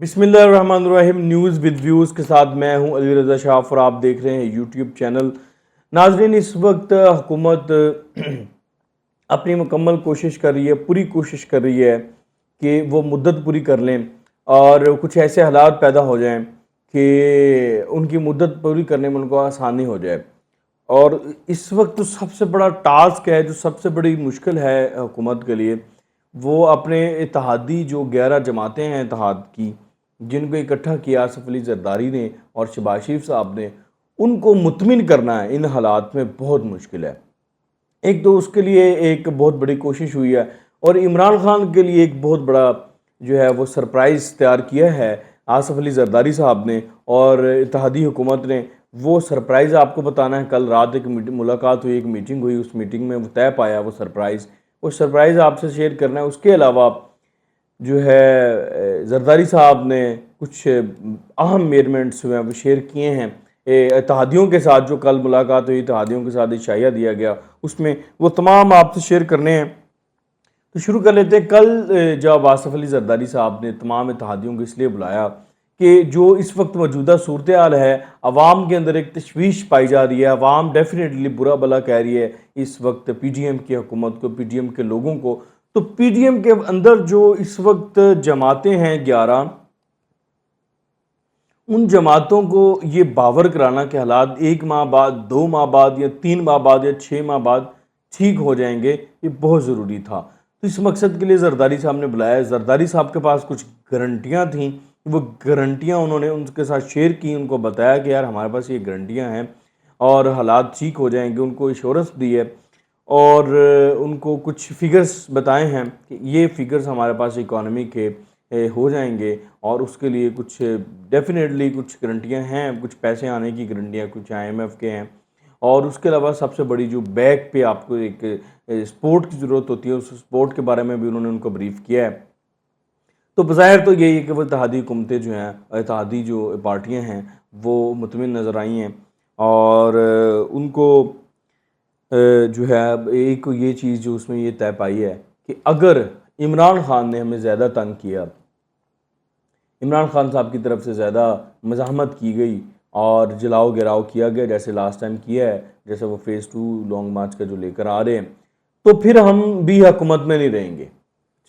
بسم اللہ الرحمن الرحیم نیوز ود ویوز کے ساتھ میں ہوں علی رضا شاف اور آپ دیکھ رہے ہیں یوٹیوب چینل۔ ناظرین، اس وقت حکومت اپنی مکمل کوشش کر رہی ہے، پوری کوشش کر رہی ہے کہ وہ مدت پوری کر لیں اور کچھ ایسے حالات پیدا ہو جائیں کہ ان کی مدت پوری کرنے میں ان کو آسانی ہو جائے۔ اور اس وقت تو سب سے بڑا ٹاسک ہے، جو سب سے بڑی مشکل ہے حکومت کے لیے، وہ اپنے اتحادی جو 11 جماعتیں ہیں اتحاد کی، جن کو اکٹھا کیا آصف علی زرداری نے اور شہباز شریف صاحب نے، ان کو مطمئن کرنا ہے ان حالات میں بہت مشکل ہے۔ ایک تو اس کے لیے ایک بہت بڑی کوشش ہوئی ہے، اور عمران خان کے لیے ایک بہت بڑا جو ہے وہ سرپرائز تیار کیا ہے آصف علی زرداری صاحب نے اور اتحادی حکومت نے۔ وہ سرپرائز آپ کو بتانا ہے۔ کل رات ایک ملاقات ہوئی، ایک میٹنگ ہوئی، اس میٹنگ میں وہ طے پایا وہ سرپرائز آپ سے شیئر کرنا ہے۔ اس کے علاوہ جو ہے زرداری صاحب نے کچھ اہم میئرمنٹس ہوئے ہیں وہ شیئر کیے ہیں اتحادیوں کے ساتھ۔ جو کل ملاقات ہوئی اتحادیوں کے ساتھ اشاعیہ دیا گیا، اس میں وہ تمام آپ سے شیئر کرنے ہیں۔ تو شروع کر لیتے ہیں۔ کل جب آصف علی زرداری صاحب نے تمام اتحادیوں کو اس لیے بلایا کہ جو اس وقت موجودہ صورتحال ہے، عوام کے اندر ایک تشویش پائی جا رہی ہے، عوام ڈیفینیٹلی برا بلا کہہ رہی ہے اس وقت پی ڈی ایم کی حکومت کو، پی ڈی ایم کے لوگوں کو۔ تو پی ڈی ایم کے اندر جو اس وقت جماعتیں ہیں 11، ان جماعتوں کو یہ باور کرانا کہ حالات 1 ماہ بعد، 2 ماہ بعد یا 3 ماہ بعد یا 6 ماہ بعد ٹھیک ہو جائیں گے، یہ بہت ضروری تھا۔ تو اس مقصد کے لیے زرداری صاحب نے بلایا۔ زرداری صاحب کے پاس کچھ گارنٹیاں تھیں، وہ گارنٹیاں انہوں نے ان کے ساتھ شیئر کی، ان کو بتایا کہ یار ہمارے پاس یہ گارنٹیاں ہیں اور حالات ٹھیک ہو جائیں گے، ان کو ایشورنس دی ہے اور ان کو کچھ فگرز بتائے ہیں کہ یہ فگرز ہمارے پاس اکانومی کے ہو جائیں گے، اور اس کے لیے کچھ ڈیفینیٹلی کچھ گارنٹیاں ہیں، کچھ پیسے آنے کی گارنٹیاں کچھ آئی ایم ایف کے ہیں، اور اس کے علاوہ سب سے بڑی جو بیک پہ آپ کو ایک سپورٹ کی ضرورت ہوتی ہے، اس سپورٹ کے بارے میں بھی انہوں نے ان کو بریف کیا ہے۔ تو بظاہر تو یہی ہے کہ وہ اتحادی حکومتیں جو ہیں، اتحادی جو پارٹیاں ہیں، وہ مطمئن نظر آئی ہیں، اور ان کو جو ہے ایک یہ چیز جو اس میں یہ طے پائی ہے کہ اگر عمران خان نے ہمیں زیادہ تنگ کیا، عمران خان صاحب کی طرف سے زیادہ مزاحمت کی گئی اور جلاؤ گراؤ کیا گیا جیسے لاسٹ ٹائم کیا ہے، جیسے وہ فیز 2 لانگ مارچ کا جو لے کر آ رہے ہیں، تو پھر ہم بھی حکومت میں نہیں رہیں گے۔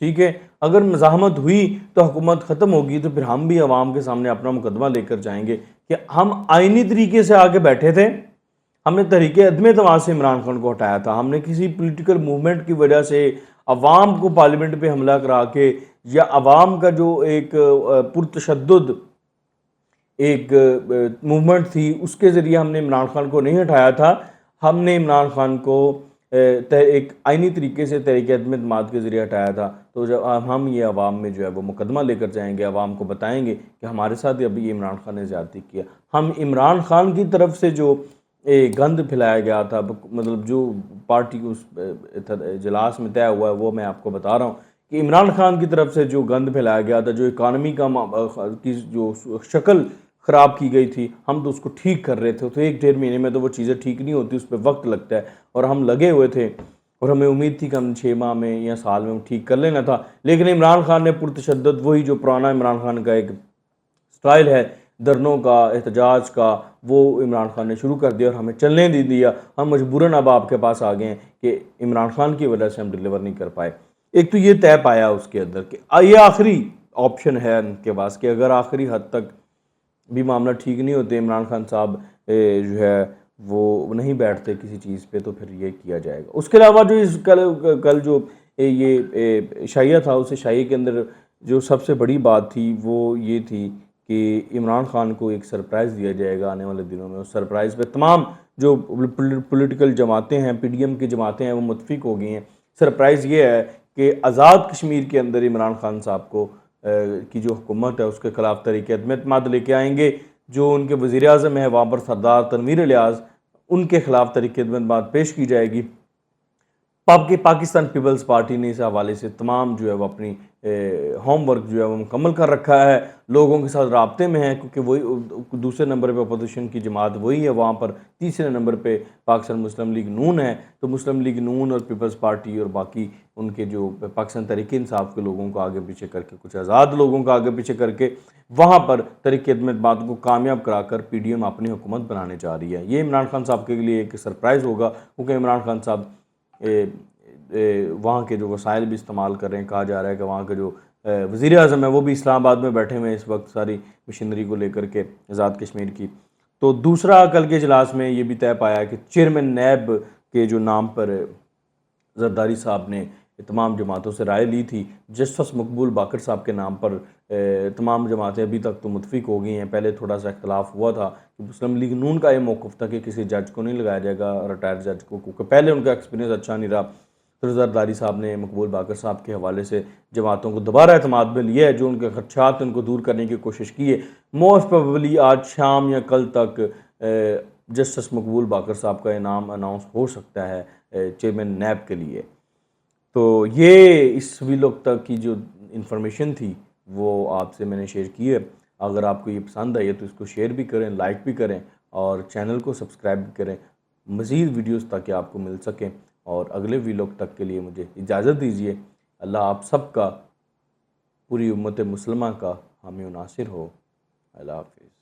ٹھیک ہے، اگر مزاحمت ہوئی تو حکومت ختم ہوگی، تو پھر ہم بھی عوام کے سامنے اپنا مقدمہ لے کر جائیں گے کہ ہم آئینی طریقے سے آگے بیٹھے تھے، ہم نے تحریک عدم اعتماد سے عمران خان کو ہٹایا تھا، ہم نے کسی پولیٹیکل موومنٹ کی وجہ سے عوام کو پارلیمنٹ پہ حملہ کرا کے، یا عوام کا جو ایک پرتشدد ایک موومنٹ تھی، اس کے ذریعے ہم نے عمران خان کو نہیں ہٹایا تھا۔ ہم نے عمران خان کو ایک آئینی طریقے سے تحریک عدم اعتماد کے ذریعے ہٹایا تھا۔ تو جب ہم یہ عوام میں جو ہے وہ مقدمہ لے کر جائیں گے، عوام کو بتائیں گے کہ ہمارے ساتھ ابھی یہ عمران خان نے زیادتی کیا۔ ہم عمران خان کی طرف سے جو گند پھیلایا گیا تھا، مطلب جو پارٹی کو اس اجلاس میں طے ہوا ہے، وہ میں آپ کو بتا رہا ہوں کہ عمران خان کی طرف سے جو گند پھیلایا گیا تھا، جو اکانومی کی جو شکل خراب کی گئی تھی، ہم تو اس کو ٹھیک کر رہے تھے۔ تو 1-1.5 مہینے میں تو وہ چیزیں ٹھیک نہیں ہوتی، اس پہ وقت لگتا ہے، اور ہم لگے ہوئے تھے اور ہمیں امید تھی کہ ہم 6 ماہ میں یا سال میں ٹھیک کر لینا تھا۔ لیکن عمران خان نے پرتشدد وہی جو پرانا عمران خان کا ایک سٹائل ہے دھرنوں کا، احتجاج کا، وہ عمران خان نے شروع کر دیا اور ہمیں چلنے نہیں دیا۔ ہم مجبوراً اب آپ کے پاس آ گئے ہیں کہ عمران خان کی وجہ سے ہم ڈیلیور نہیں کر پائے۔ ایک تو یہ طے پایا اس کے اندر کہ یہ آخری آپشن ہے ان کے پاس کہ اگر آخری حد تک بھی معاملہ ٹھیک نہیں ہوتے، عمران خان صاحب جو ہے وہ نہیں بیٹھتے کسی چیز پہ، تو پھر یہ کیا جائے گا۔ اس کے علاوہ جو کل جو یہ شائعہ تھا، اس شائعے کے اندر جو سب سے بڑی بات تھی وہ یہ تھی کہ عمران خان کو ایک سرپرائز دیا جائے گا آنے والے دنوں میں۔ اس سرپرائز پہ تمام جو پولیٹیکل جماعتیں ہیں، پی ڈی ایم کی جماعتیں ہیں، وہ متفق ہو گئی ہیں۔ سرپرائز یہ ہے کہ آزاد کشمیر کے اندر عمران خان صاحب کو کی جو حکومت ہے، اس کے خلاف تحریک عدم اعتماد لے کے آئیں گے۔ جو ان کے وزیر اعظم ہیں وہاں پر سردار تنویر الیاس، ان کے خلاف تحریک عدم اعتماد پیش کی جائے گی۔ پاکستان پیپلز پارٹی نے اس حوالے سے تمام جو ہے وہ اپنی ہوم ورک جو ہے وہ مکمل کر رکھا ہے، لوگوں کے ساتھ رابطے میں ہے، کیونکہ وہی دوسرے نمبر پہ اپوزیشن کی جماعت وہی ہے وہاں پر، تیسرے نمبر پہ پاکستان مسلم لیگ نون ہے، تو مسلم لیگ نون اور پیپلز پارٹی اور باقی ان کے جو پاکستان تحریک انصاف کے لوگوں کو آگے پیچھے کر کے، کچھ آزاد لوگوں کو آگے پیچھے کر کے وہاں پر تحریک خدمت بات کو کامیاب کرا کر پی ڈی ایم اپنی حکومت بنانے جا رہی ہے۔ یہ عمران خان صاحب کے لیے ایک سرپرائز ہوگا، کیونکہ عمران خان صاحب وہاں کے جو وسائل بھی استعمال کر رہے ہیں، کہا جا رہا ہے کہ وہاں کے جو وزیر اعظم ہے وہ بھی اسلام آباد میں بیٹھے ہوئے ہیں اس وقت ساری مشینری کو لے کر کے آزاد کشمیر کی۔ تو دوسرا کل کے اجلاس میں یہ بھی طے پایا کہ چیئرمین نیب کے جو نام پر زرداری صاحب نے تمام جماعتوں سے رائے لی تھی، جسٹس مقبول باقر صاحب کے نام پر تمام جماعتیں ابھی تک تو متفق ہو گئی ہیں۔ پہلے تھوڑا سا اختلاف ہوا تھا کہ مسلم لیگ نون کا یہ موقف تھا کہ کسی جج کو نہیں لگایا جائے گا، ریٹائر جج کو، کیونکہ پہلے ان کا ایکسپیرینس اچھا نہیں رہا۔ پھر زرداری صاحب نے مقبول باقر صاحب کے حوالے سے جماعتوں کو دوبارہ اعتماد میں لیا ہے، جو ان کے خدشات ان کو دور کرنے کی کوشش کی ہے۔ موسٹ پروبیبلی آج شام یا کل تک جسٹس مقبول باقر صاحب کا انعام اناؤنس ہو سکتا ہے چیئرمین نیب کے لیے۔ تو یہ اس ویلوگ تک کی جو انفارمیشن تھی وہ آپ سے میں نے شیئر کی ہے۔ اگر آپ کو یہ پسند آئی ہے تو اس کو شیئر بھی کریں، لائک بھی کریں اور چینل کو سبسکرائب بھی کریں، مزید ویڈیوز تاکہ آپ کو مل سکیں۔ اور اگلے ویلوگ تک کے لیے مجھے اجازت دیجیے۔ اللہ آپ سب کا، پوری امت مسلمہ کا حامی و ناصر ہو۔ اللہ حافظ۔